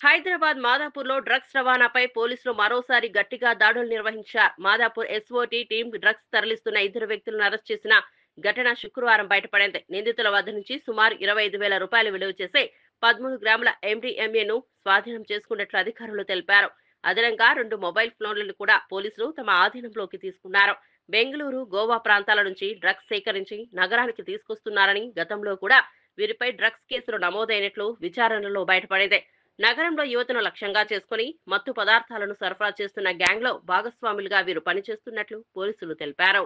Hyderabad మాదాపూర్లో drugs రవాణాపై పోలీసులు మరోసారి గట్టిగా దాడులు నిర్వహించారు. మాదాపూర్ ఎస్ఓటీ టీం డ్రగ్స్ తరలిస్తున్న ఇద్దరు వ్యక్తులను అరెస్ట్ చేసిన ఘటన శుక్రవారం బయటపడింది. నిందితుల వద్ద నుంచి సుమారు 25,000 రూపాయలు విలువ చేసే 13 గ్రాముల ఎండీఎంఏను స్వాధీనం చేసుకున్నట్లు అధికారులు తెలిపారు. అదనంగా 2 మొబైల్ ఫోన్లను కూడా పోలీసులు తమ ఆధీనంలోకి తీసుకున్నారు. బెంగళూరు, గోవా ప్రాంతాల నుంచి డ్రగ్స్ సేకరించి నగరానికి తీసుకొస్తున్నారని, గతంలో కూడా వీరిపై డ్రగ్స్ కేసులు నమోదైనట్లు విచారణలో బయటపడింది. నగరంలో యువతను లక్ష్యంగా చేసుకుని మత్తు పదార్థాలను సరఫరా చేస్తున్న గ్యాంగ్లో భాగస్వాములుగా వీరు పనిచేస్తున్నట్లు పోలీసులు తెలిపారు.